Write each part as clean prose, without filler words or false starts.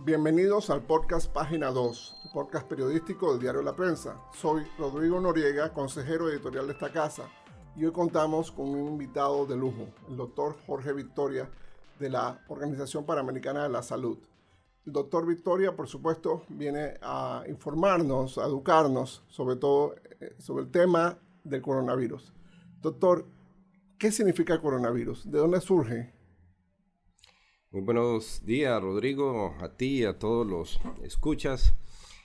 Bienvenidos al podcast Página 2, el podcast periodístico del diario La Prensa. Soy Rodrigo Noriega, consejero editorial de esta casa, y hoy contamos con un invitado de lujo, el doctor Jorge Victoria, de la Organización Panamericana de la Salud. El doctor Victoria, por supuesto, viene a informarnos, a educarnos, sobre todo sobre el tema del coronavirus. Doctor, ¿qué significa coronavirus? ¿De dónde surge? Muy buenos días, Rodrigo, a ti y a todos los escuchas.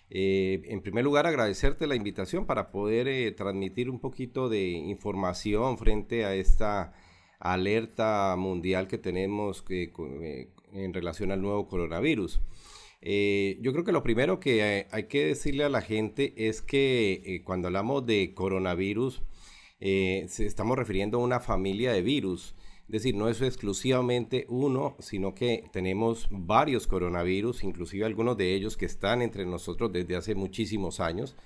En primer lugar, agradecerte la invitación para poder transmitir un poquito de información frente a esta alerta mundial que tenemos en relación al nuevo coronavirus. Yo creo que lo primero que hay que decirle a la gente es que cuando hablamos de coronavirus, estamos refiriendo a una familia de virus. Es decir, no es exclusivamente uno, sino que tenemos varios coronavirus, inclusive algunos de ellos que están entre nosotros desde hace muchísimos años.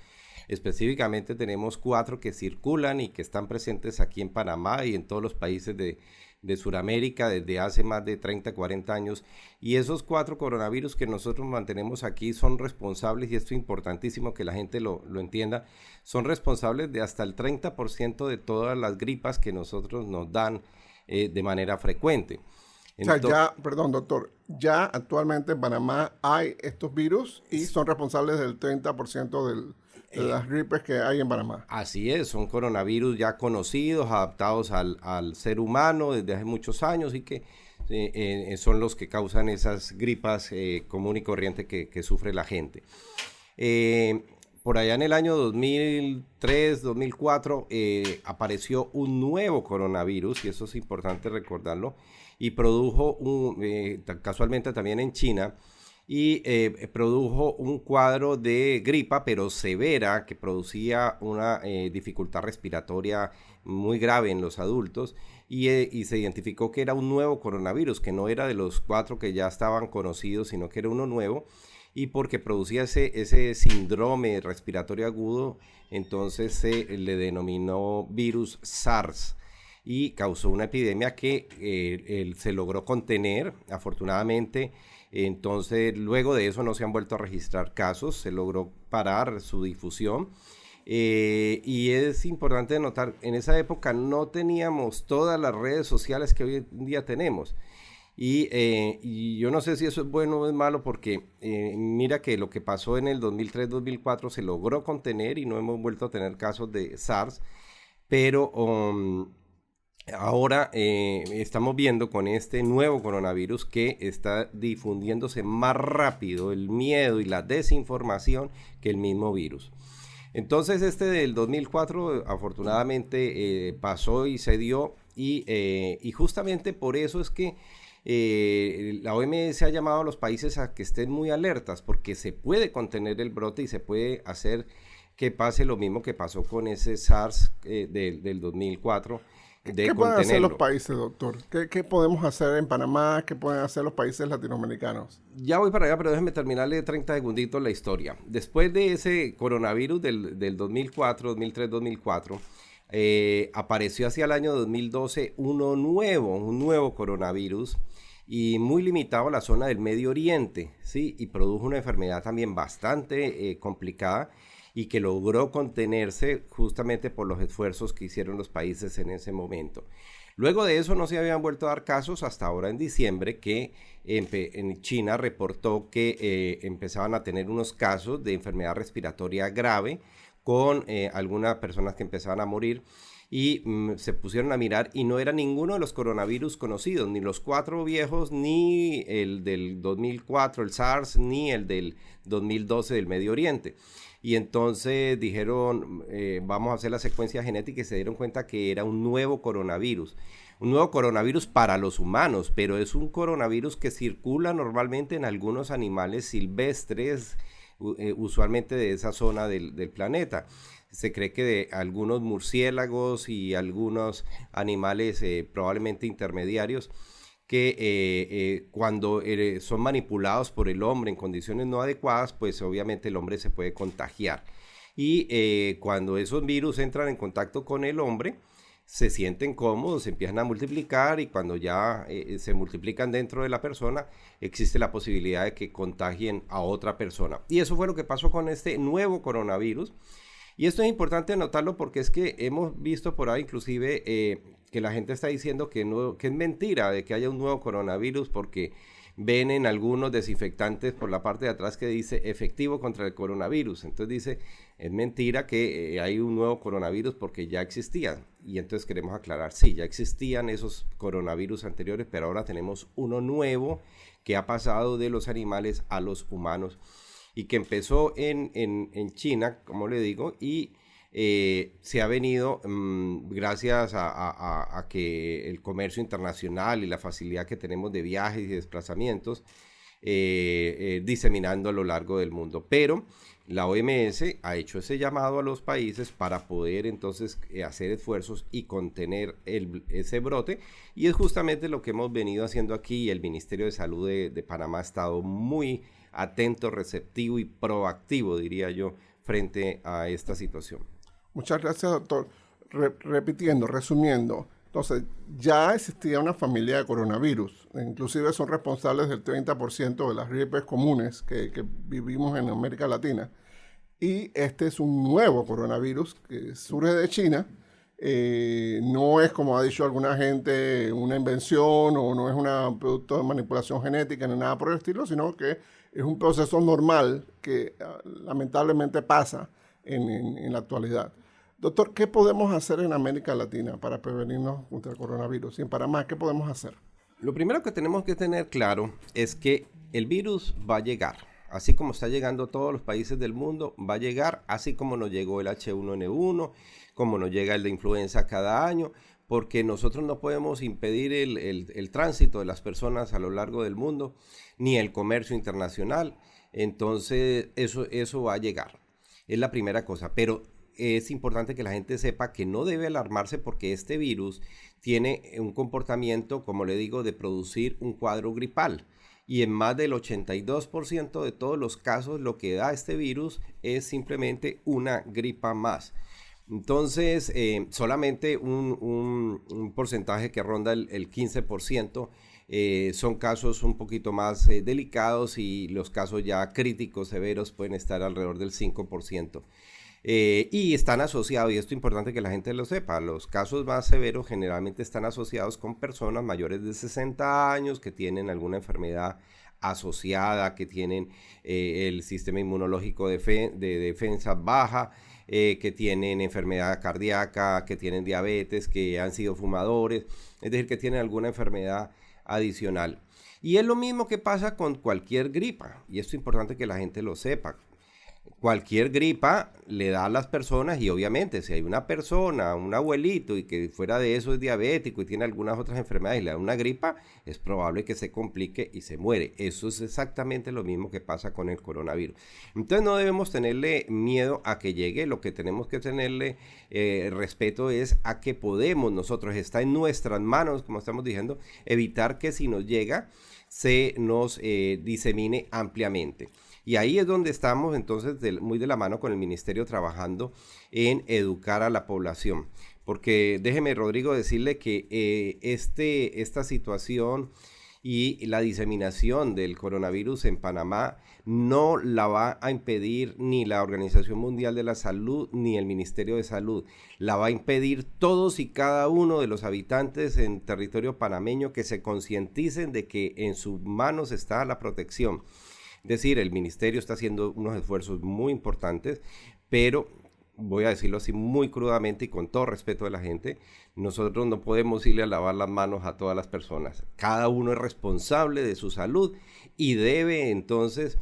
Específicamente tenemos 4 que circulan y que están presentes aquí en Panamá y en todos los países de Sudamérica desde hace más de 30, 40 años. Y esos 4 coronavirus que nosotros mantenemos aquí son responsables, y esto es importantísimo que la gente lo entienda, son responsables de hasta el 30% de todas las gripas que nosotros nos dan de manera frecuente. Perdón, doctor, ya actualmente en Panamá hay estos virus y son responsables del 30% de las gripes que hay en Panamá. Así es, son coronavirus ya conocidos, adaptados al ser humano desde hace muchos años y que son los que causan esas gripas común y corriente que sufre la gente. Por allá en el año 2003, 2004, apareció un nuevo coronavirus, y eso es importante recordarlo, y produjo, casualmente también en China, y produjo un cuadro de gripa, pero severa, que producía una dificultad respiratoria muy grave en los adultos, y se identificó que era un nuevo coronavirus, que no era de los 4 que ya estaban conocidos, sino que era uno nuevo, y porque producía ese síndrome respiratorio agudo, entonces se le denominó virus SARS y causó una epidemia que se logró contener, afortunadamente. Entonces luego de eso no se han vuelto a registrar casos, se logró parar su difusión. Y es importante notar, en esa época no teníamos todas las redes sociales que hoy en día tenemos. Y yo no sé si eso es bueno o es malo, porque mira que lo que pasó en el 2003-2004 se logró contener y no hemos vuelto a tener casos de SARS, pero ahora estamos viendo con este nuevo coronavirus que está difundiéndose más rápido el miedo y la desinformación que el mismo virus. Entonces este del 2004 afortunadamente pasó y se dio, y justamente por eso es que la OMS ha llamado a los países a que estén muy alertas, porque se puede contener el brote y se puede hacer que pase lo mismo que pasó con ese SARS del 2004. ¿Qué pueden hacer los países, doctor? ¿Qué podemos hacer en Panamá? ¿Qué pueden hacer los países latinoamericanos? Ya voy para allá, pero déjeme terminarle 30 segunditos la historia. Después de ese coronavirus del 2004, 2003, 2004, apareció hacia el año 2012 un nuevo coronavirus, y muy limitado a la zona del Medio Oriente, ¿sí? Y produjo una enfermedad también bastante complicada, y que logró contenerse justamente por los esfuerzos que hicieron los países en ese momento. Luego de eso no se habían vuelto a dar casos hasta ahora en diciembre, que en China reportó que empezaban a tener unos casos de enfermedad respiratoria grave con algunas personas que empezaban a morir. Y se pusieron a mirar y no era ninguno de los coronavirus conocidos, ni los 4 viejos, ni el del 2004, el SARS, ni el del 2012 del Medio Oriente. Y entonces dijeron, vamos a hacer la secuencia genética, y se dieron cuenta que era un nuevo coronavirus para los humanos, pero es un coronavirus que circula normalmente en algunos animales silvestres, usualmente de esa zona del planeta. Se cree que de algunos murciélagos y algunos animales probablemente intermediarios, que cuando son manipulados por el hombre en condiciones no adecuadas, pues obviamente el hombre se puede contagiar. Y cuando esos virus entran en contacto con el hombre, se sienten cómodos, se empiezan a multiplicar y cuando ya se multiplican dentro de la persona, existe la posibilidad de que contagien a otra persona. Y eso fue lo que pasó con este nuevo coronavirus. Y esto es importante anotarlo porque es que hemos visto por ahí inclusive que la gente está diciendo que es mentira de que haya un nuevo coronavirus porque ven en algunos desinfectantes por la parte de atrás que dice efectivo contra el coronavirus. Entonces dice, es mentira que hay un nuevo coronavirus porque ya existían. Y entonces queremos aclarar, sí, ya existían esos coronavirus anteriores, pero ahora tenemos uno nuevo que ha pasado de los animales a los humanos y que empezó en China, como le digo, y se ha venido gracias a que el comercio internacional y la facilidad que tenemos de viajes y desplazamientos diseminando a lo largo del mundo. Pero la OMS ha hecho ese llamado a los países para poder entonces hacer esfuerzos y contener ese brote, y es justamente lo que hemos venido haciendo aquí. El Ministerio de Salud de Panamá ha estado muy atento, receptivo y proactivo, diría yo, frente a esta situación. Muchas gracias, doctor. Resumiendo, entonces ya existía una familia de coronavirus, inclusive son responsables del 30% de las gripes comunes que vivimos en América Latina, y este es un nuevo coronavirus que surge de China. No es, como ha dicho alguna gente, una invención o no es un producto de manipulación genética ni nada por el estilo, sino que es un proceso normal que lamentablemente pasa en la actualidad. Doctor, ¿qué podemos hacer en América Latina para prevenirnos contra el coronavirus? Y en Panamá, ¿qué podemos hacer? Lo primero que tenemos que tener claro es que el virus va a llegar. Así como está llegando a todos los países del mundo, va a llegar, así como nos llegó el H1N1, como nos llega el de influenza cada año, porque nosotros no podemos impedir el tránsito de las personas a lo largo del mundo, ni el comercio internacional. Entonces, eso va a llegar. Es la primera cosa, pero es importante que la gente sepa que no debe alarmarse porque este virus tiene un comportamiento, como le digo, de producir un cuadro gripal. Y en más del 82% de todos los casos lo que da este virus es simplemente una gripa más. Entonces, solamente un porcentaje que ronda el 15% son casos un poquito más delicados, y los casos ya críticos, severos, pueden estar alrededor del 5%. Y están asociados, y esto es importante que la gente lo sepa, los casos más severos generalmente están asociados con personas mayores de 60 años que tienen alguna enfermedad asociada, que tienen el sistema inmunológico de defensa baja, que tienen enfermedad cardíaca, que tienen diabetes, que han sido fumadores, es decir, que tienen alguna enfermedad adicional. Y es lo mismo que pasa con cualquier gripa, y esto es importante que la gente lo sepa. Cualquier gripa le da a las personas, y obviamente si hay una persona, un abuelito, y que fuera de eso es diabético y tiene algunas otras enfermedades y le da una gripa, es probable que se complique y se muere. Eso es exactamente lo mismo que pasa con el coronavirus. Entonces no debemos tenerle miedo a que llegue, lo que tenemos que tenerle respeto es a que podemos nosotros, está en nuestras manos, como estamos diciendo, evitar que si nos llega se nos disemine ampliamente. Y ahí es donde estamos entonces muy de la mano con el ministerio trabajando en educar a la población. Porque déjeme, Rodrigo, decirle que esta situación y la diseminación del coronavirus en Panamá no la va a impedir ni la Organización Mundial de la Salud ni el Ministerio de Salud. La va a impedir todos y cada uno de los habitantes en territorio panameño que se concienticen de que en sus manos está la protección. Es decir, el ministerio está haciendo unos esfuerzos muy importantes, pero voy a decirlo así muy crudamente y con todo respeto de la gente, nosotros no podemos irle a lavar las manos a todas las personas. Cada uno es responsable de su salud y debe entonces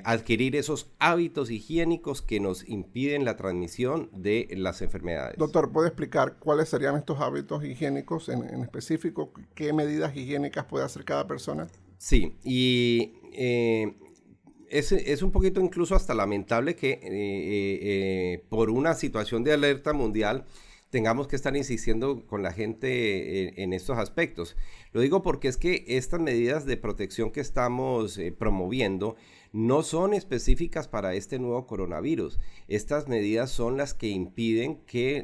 adquirir esos hábitos higiénicos que nos impiden la transmisión de las enfermedades. Doctor, ¿puede explicar cuáles serían estos hábitos higiénicos en específico? ¿Qué medidas higiénicas puede hacer cada persona? Sí, y es un poquito incluso hasta lamentable que por una situación de alerta mundial tengamos que estar insistiendo con la gente en estos aspectos. Lo digo porque es que estas medidas de protección que estamos promoviendo no son específicas para este nuevo coronavirus. Estas medidas son las que impiden que,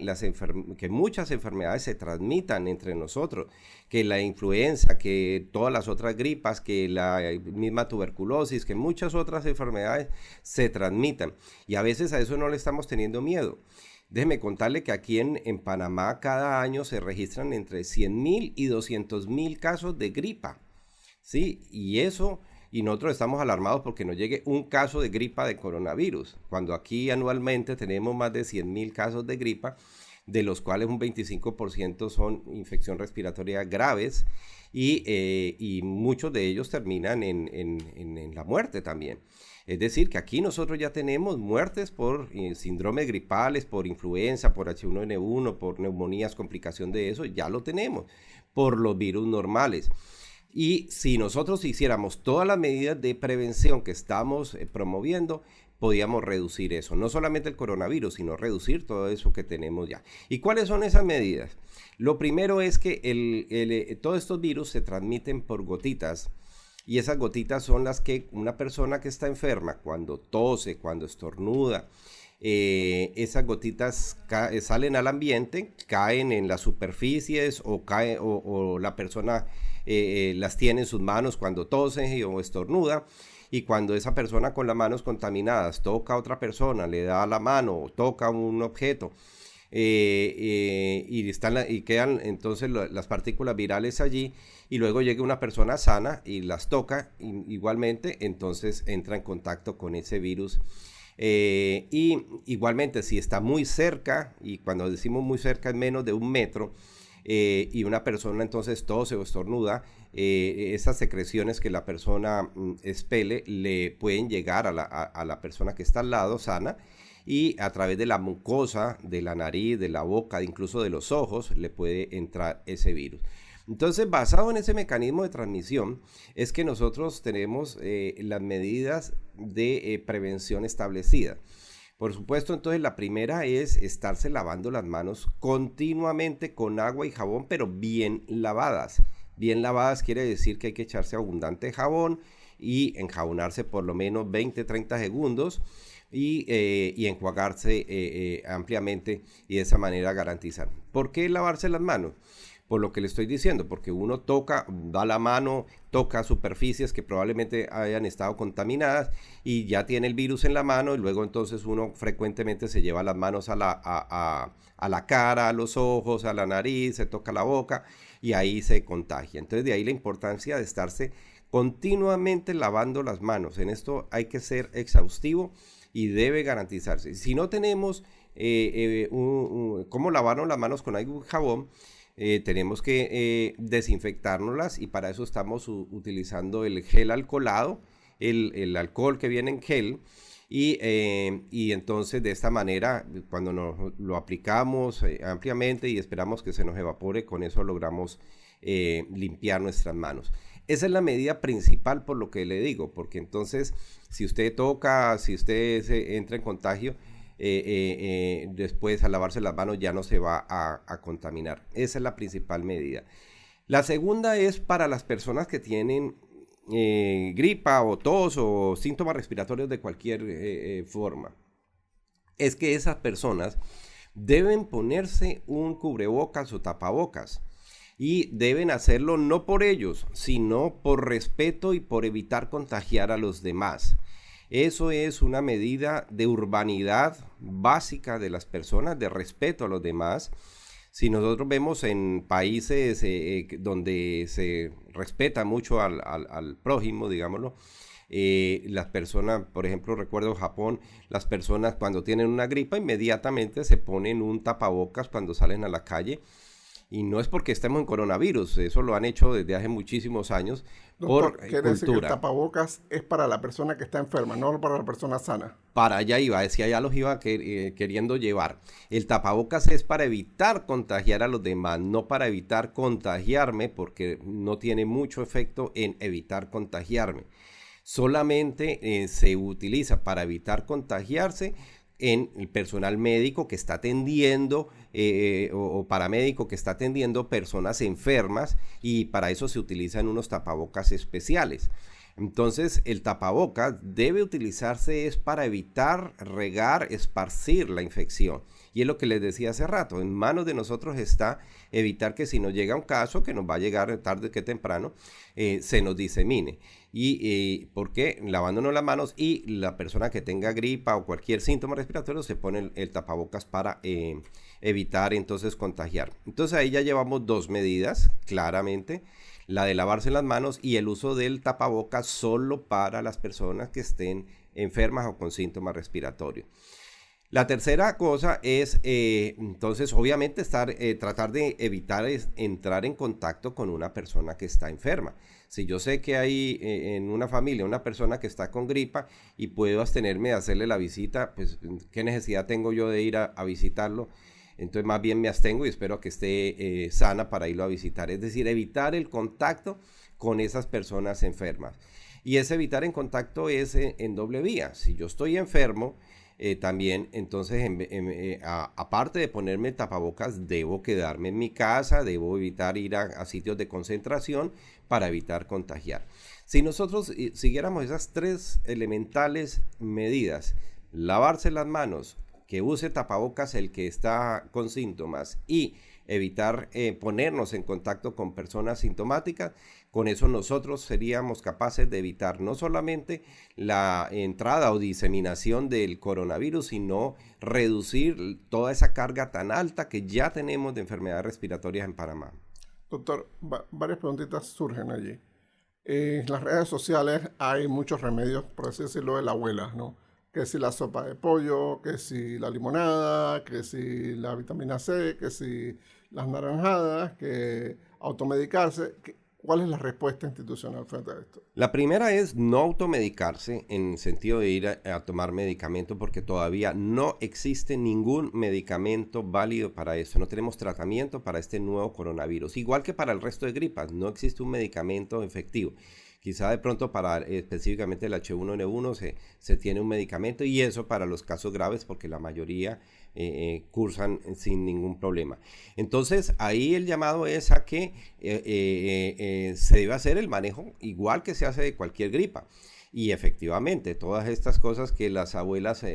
que muchas enfermedades se transmitan entre nosotros, que la influenza, que todas las otras gripas, que la misma tuberculosis, que muchas otras enfermedades se transmitan. Y a veces a eso no le estamos teniendo miedo. Déjeme contarle que aquí en Panamá cada año se registran entre 100.000 y 200.000 casos de gripa, ¿sí? Y nosotros estamos alarmados porque no llegue un caso de gripa de coronavirus, cuando aquí anualmente tenemos más de 100.000 casos de gripa, de los cuales un 25% son infección respiratoria graves y muchos de ellos terminan en la muerte también. Es decir, que aquí nosotros ya tenemos muertes por síndromes gripales, por influenza, por H1N1, por neumonías, complicación de eso, ya lo tenemos, por los virus normales. Y si nosotros hiciéramos todas las medidas de prevención que estamos promoviendo, podíamos reducir eso. No solamente el coronavirus, sino reducir todo eso que tenemos ya. ¿Y cuáles son esas medidas? Lo primero es que todos estos virus se transmiten por gotitas. Y esas gotitas son las que una persona que está enferma, cuando tose, cuando estornuda, esas gotitas salen al ambiente, caen en las superficies o la persona las tiene en sus manos cuando tose o estornuda. Y cuando esa persona con las manos contaminadas toca a otra persona, le da la mano o toca un objeto, y quedan entonces las partículas virales allí, y luego llega una persona sana y las toca igualmente, entonces entra en contacto con ese virus. Y igualmente si está muy cerca, y cuando decimos muy cerca es menos de 1 metro, y una persona entonces tose o estornuda, esas secreciones que la persona expele le pueden llegar a la persona que está al lado sana, y a través de la mucosa, de la nariz, de la boca, incluso de los ojos, le puede entrar ese virus. Entonces, basado en ese mecanismo de transmisión, es que nosotros tenemos las medidas de prevención establecidas. Por supuesto, entonces la primera es estarse lavando las manos continuamente con agua y jabón, pero bien lavadas. Bien lavadas quiere decir que hay que echarse abundante jabón y enjabonarse por lo menos 20-30 segundos y enjuagarse ampliamente, y de esa manera garantizar. ¿Por qué lavarse las manos? Por lo que le estoy diciendo, porque uno da la mano, toca superficies que probablemente hayan estado contaminadas y ya tiene el virus en la mano, y luego entonces uno frecuentemente se lleva las manos a la cara, a los ojos, a la nariz, se toca la boca y ahí se contagia. Entonces de ahí la importancia de estarse continuamente lavando las manos. En esto hay que ser exhaustivo y debe garantizarse. Si no tenemos cómo lavarnos las manos con algún jabón, tenemos que desinfectárnoslas, y para eso estamos utilizando el gel alcoholado, el alcohol que viene en gel, y entonces de esta manera, cuando lo aplicamos ampliamente y esperamos que se nos evapore, con eso logramos limpiar nuestras manos. Esa es la medida principal, por lo que le digo, porque entonces si usted toca, si usted entra en contagio, después al lavarse las manos ya no se va a contaminar. Esa es la principal medida. La segunda es para las personas que tienen gripa o tos o síntomas respiratorios de cualquier forma. Es que esas personas deben ponerse un cubrebocas o tapabocas, y deben hacerlo no por ellos, sino por respeto y por evitar contagiar a los demás. Eso es una medida de urbanidad básica de las personas, de respeto a los demás. Si nosotros vemos en países donde se respeta mucho al prójimo, digámoslo, las personas, por ejemplo, recuerdo Japón, las personas cuando tienen una gripa inmediatamente se ponen un tapabocas cuando salen a la calle. Y no es porque estemos en coronavirus, eso lo han hecho desde hace muchísimos años. Doctor, por quiere decir que el cultura. tapabocas es para la persona que está enferma, no para la persona sana. Para allá iba, decía, ya los iba queriendo llevar. El tapabocas es para evitar contagiar a los demás, no para evitar contagiarme, porque no tiene mucho efecto en evitar contagiarme. Solamente se utiliza para evitar contagiarse en el personal médico que está atendiendo o paramédico que está atendiendo personas enfermas, y para eso se utilizan unos tapabocas especiales. Entonces, el tapabocas debe utilizarse es para evitar regar, esparcir la infección. Y es lo que les decía hace rato, en manos de nosotros está evitar que si nos llega un caso, que nos va a llegar tarde que temprano, se nos disemine. ¿Y por qué? Lavándonos las manos, y la persona que tenga gripa o cualquier síntoma respiratorio se pone el tapabocas para evitar entonces contagiar. Entonces ahí ya llevamos dos medidas, claramente. La de lavarse las manos y el uso del tapabocas solo para las personas que estén enfermas o con síntomas respiratorios. La tercera cosa es, entonces, obviamente tratar de evitar entrar en contacto con una persona que está enferma. Si yo sé que hay en una familia una persona que está con gripa y puedo abstenerme de hacerle la visita, pues, ¿qué necesidad tengo yo de ir a visitarlo? Entonces, más bien me abstengo y espero que esté sana para irlo a visitar. Es decir, evitar el contacto con esas personas enfermas. Y ese evitar en contacto es en doble vía. Si yo estoy enfermo, también, entonces, aparte de ponerme tapabocas, debo quedarme en mi casa, debo evitar ir a sitios de concentración para evitar contagiar. Si nosotros siguiéramos esas tres elementales medidas, lavarse las manos, que use tapabocas el que está con síntomas y evitar ponernos en contacto con personas sintomáticas, con eso nosotros seríamos capaces de evitar no solamente la entrada o diseminación del coronavirus, sino reducir toda esa carga tan alta que ya tenemos de enfermedades respiratorias en Panamá. Doctor, varias preguntitas surgen allí. En las redes sociales hay muchos remedios, por así decirlo, de la abuela, ¿no? Que si la sopa de pollo, que si la limonada, que si la vitamina C, que si las naranjadas, que automedicarse. ¿Cuál es la respuesta institucional frente a esto? La primera es no automedicarse en el sentido de ir a tomar medicamento, porque todavía no existe ningún medicamento válido para eso. No tenemos tratamiento para este nuevo coronavirus. Igual que para el resto de gripas, no existe un medicamento efectivo. Quizá de pronto para específicamente el H1N1 se tiene un medicamento, y eso para los casos graves, porque la mayoría cursan sin ningún problema. Entonces ahí el llamado es a que se debe hacer el manejo igual que se hace de cualquier gripa. Y efectivamente, todas estas cosas que las abuelas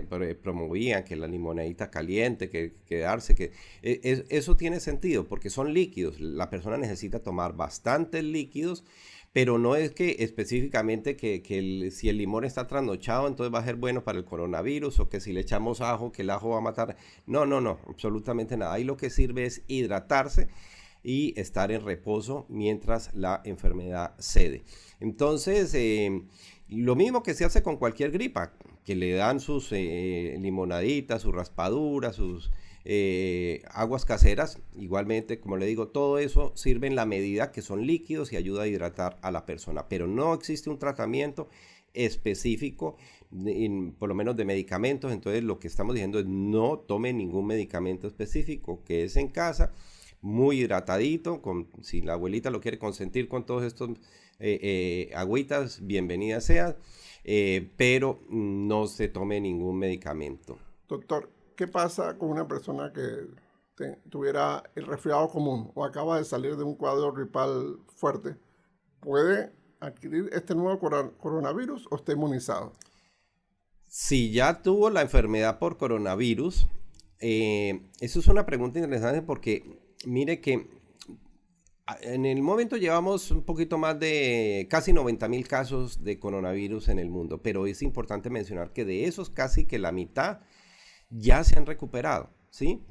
promovían, que la limonadita caliente, que quedarse, eso tiene sentido porque son líquidos. La persona necesita tomar bastantes líquidos, pero no es que específicamente si el limón está trasnochado, entonces va a ser bueno para el coronavirus, o que si le echamos ajo, que el ajo va a matar. No, absolutamente nada. Ahí lo que sirve es hidratarse y estar en reposo mientras la enfermedad cede. Entonces, lo mismo que se hace con cualquier gripa, que le dan sus limonaditas, sus raspaduras, sus aguas caseras, igualmente, como le digo, todo eso sirve en la medida que son líquidos y ayuda a hidratar a la persona, pero no existe un tratamiento específico, por lo menos de medicamentos. Entonces lo que estamos diciendo es no tome ningún medicamento específico, que es en casa, muy hidratadito, si la abuelita lo quiere consentir con todos estos agüitas, bienvenida sea, pero no se tome ningún medicamento. Doctor, ¿qué pasa con una persona que tuviera el resfriado común o acaba de salir de un cuadro gripal fuerte? ¿Puede adquirir este nuevo coronavirus o está inmunizado? Si ya tuvo la enfermedad por coronavirus, eso es una pregunta interesante, porque mire que en el momento llevamos un poquito más de casi 90,000 casos de coronavirus en el mundo, pero es importante mencionar que de esos casi que la mitad ya se han recuperado, ¿sí?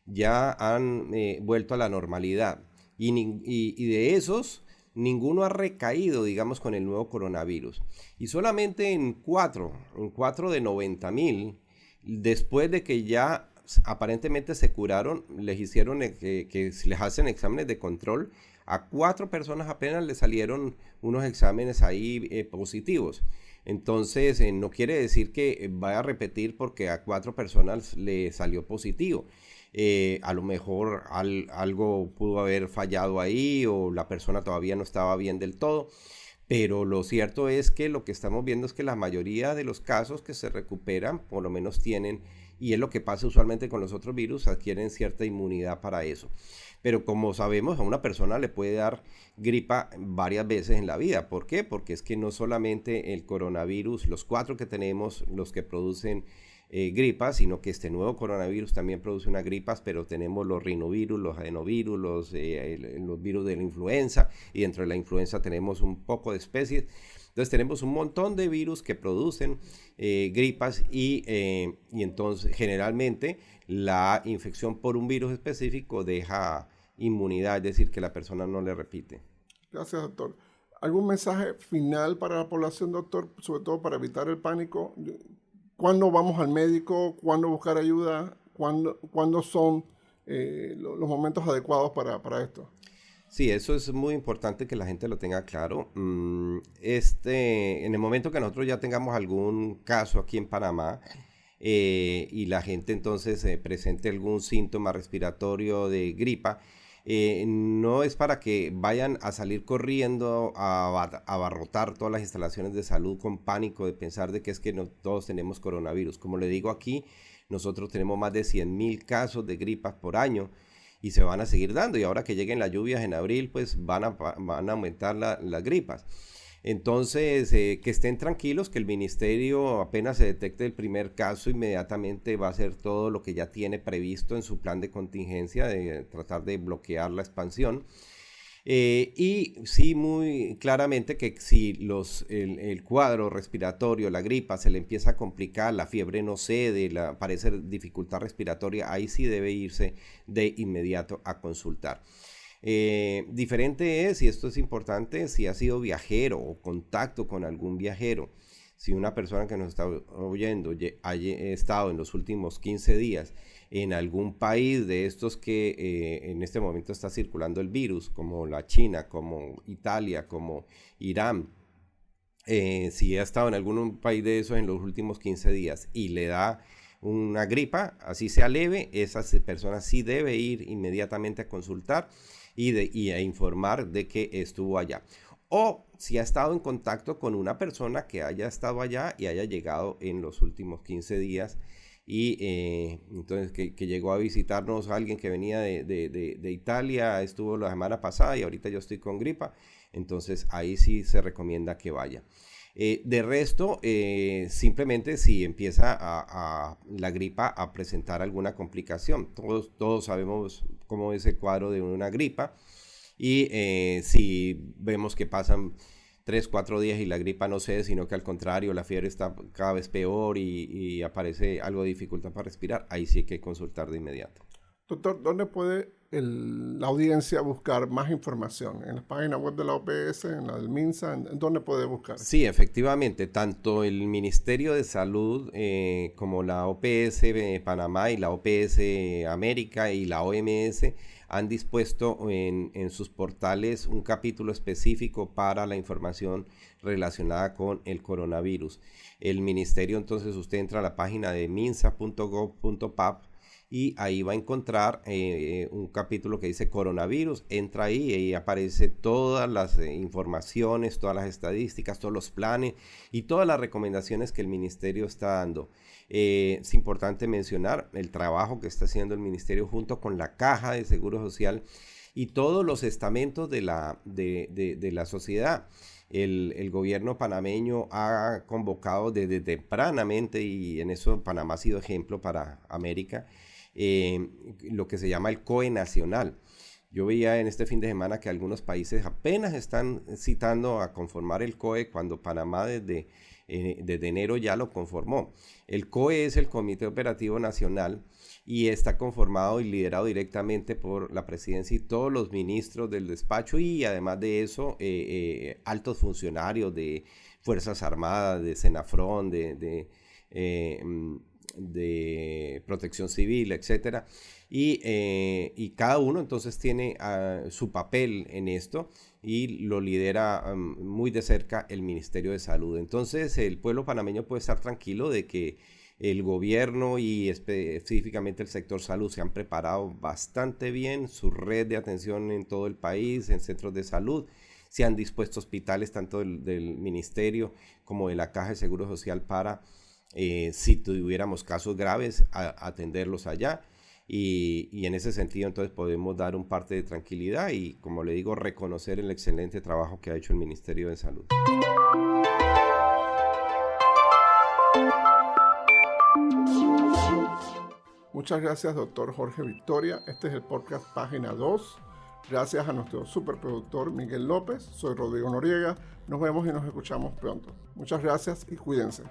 Ya han vuelto a la normalidad, y de esos ninguno ha recaído, digamos, con el nuevo coronavirus. Y solamente en 4 de 90,000, después de que ya aparentemente se curaron, les hicieron que les hacen exámenes de control, a 4 personas apenas les salieron unos exámenes ahí positivos. Entonces no quiere decir que vaya a repetir porque a 4 personas le salió positivo. A lo mejor algo pudo haber fallado ahí, o la persona todavía no estaba bien del todo, pero lo cierto es que lo que estamos viendo es que la mayoría de los casos que se recuperan por lo menos tienen, y es lo que pasa usualmente con los otros virus, adquieren cierta inmunidad para eso. Pero como sabemos, a una persona le puede dar gripa varias veces en la vida. ¿Por qué? Porque es que no solamente el coronavirus, los 4 que tenemos, los que producen gripas, sino que este nuevo coronavirus también produce unas gripas, pero tenemos los rinovirus, los adenovirus, los virus de la influenza, y dentro de la influenza tenemos un poco de especies. Entonces tenemos un montón de virus que producen gripas y entonces generalmente la infección por un virus específico deja inmunidad, es decir, que la persona no le repite. Gracias, doctor. ¿Algún mensaje final para la población, doctor, sobre todo para evitar el pánico? ¿Cuándo vamos al médico? ¿Cuándo buscar ayuda? ¿Cuándo son los momentos adecuados para esto? Sí, eso es muy importante que la gente lo tenga claro. En el momento que nosotros ya tengamos algún caso aquí en Panamá y la gente entonces presente algún síntoma respiratorio de gripa, no es para que vayan a salir corriendo a abarrotar todas las instalaciones de salud con pánico de pensar de que es que no, todos tenemos coronavirus. Como le digo aquí, nosotros tenemos más de 100,000 casos de gripas por año y se van a seguir dando. Y ahora que lleguen las lluvias en abril, pues van a aumentar las gripas. Entonces, que estén tranquilos, que el ministerio apenas se detecte el primer caso, inmediatamente va a hacer todo lo que ya tiene previsto en su plan de contingencia, de tratar de bloquear la expansión. Y sí, muy claramente que si el cuadro respiratorio, la gripa, se le empieza a complicar, la fiebre no cede, parece dificultad respiratoria, ahí sí debe irse de inmediato a consultar. Diferente es, y esto es importante, si ha sido viajero o contacto con algún viajero. Si una persona que nos está oyendo ha estado en los últimos 15 días en algún país de estos que en este momento está circulando el virus, como la China, como Italia, como Irán, si ha estado en algún país de esos en los últimos 15 días y le da una gripa, así sea leve, esa persona sí debe ir inmediatamente a consultar y a informar de que estuvo allá. O si ha estado en contacto con una persona que haya estado allá y haya llegado en los últimos 15 días y entonces que llegó a visitarnos alguien que venía de Italia, estuvo la semana pasada y ahorita yo estoy con gripa, entonces ahí sí se recomienda que vaya. De resto, simplemente si empieza la gripa a presentar alguna complicación, todos sabemos cómo es el cuadro de una gripa y si vemos que pasan 3, 4 días y la gripa no cede, sino que al contrario la fiebre está cada vez peor y aparece algo de dificultad para respirar, ahí sí hay que consultar de inmediato. Doctor, ¿dónde puede la audiencia buscar más información? ¿En la página web de la OPS, en la del MINSA? ¿En dónde puede buscar? Sí, efectivamente, tanto el Ministerio de Salud como la OPS Panamá y la OPS América y la OMS han dispuesto en sus portales un capítulo específico para la información relacionada con el coronavirus. El ministerio, entonces, usted entra a la página de minsa.gov.pap y ahí va a encontrar un capítulo que dice coronavirus, entra ahí y aparece todas las informaciones, todas las estadísticas, todos los planes y todas las recomendaciones que el ministerio está dando. Es importante mencionar el trabajo que está haciendo el ministerio junto con la Caja de Seguro Social y todos los estamentos de la sociedad. El gobierno panameño ha convocado desde tempranamente, y en eso Panamá ha sido ejemplo para América, lo que se llama el COE nacional. Yo veía en este fin de semana que algunos países apenas están citando a conformar el COE cuando Panamá desde enero ya lo conformó. El COE es el Comité Operativo Nacional y está conformado y liderado directamente por la presidencia y todos los ministros del despacho y además de eso altos funcionarios de Fuerzas Armadas, de Senafrón, de Protección Civil, etcétera, y cada uno entonces tiene su papel en esto y lo lidera muy de cerca el Ministerio de Salud. Entonces el pueblo panameño puede estar tranquilo de que el gobierno y específicamente el sector salud se han preparado bastante bien, su red de atención en todo el país, en centros de salud, se han dispuesto hospitales tanto del ministerio como de la Caja de Seguro Social para si tuviéramos casos graves atenderlos allá y en ese sentido entonces podemos dar un parte de tranquilidad y, como le digo, reconocer el excelente trabajo que ha hecho el Ministerio de Salud. Muchas gracias, doctor Jorge Victoria. Este es el podcast Página 2. Gracias a nuestro superproductor Miguel López. Soy Rodrigo Noriega. Nos vemos y nos escuchamos pronto. Muchas gracias y cuídense.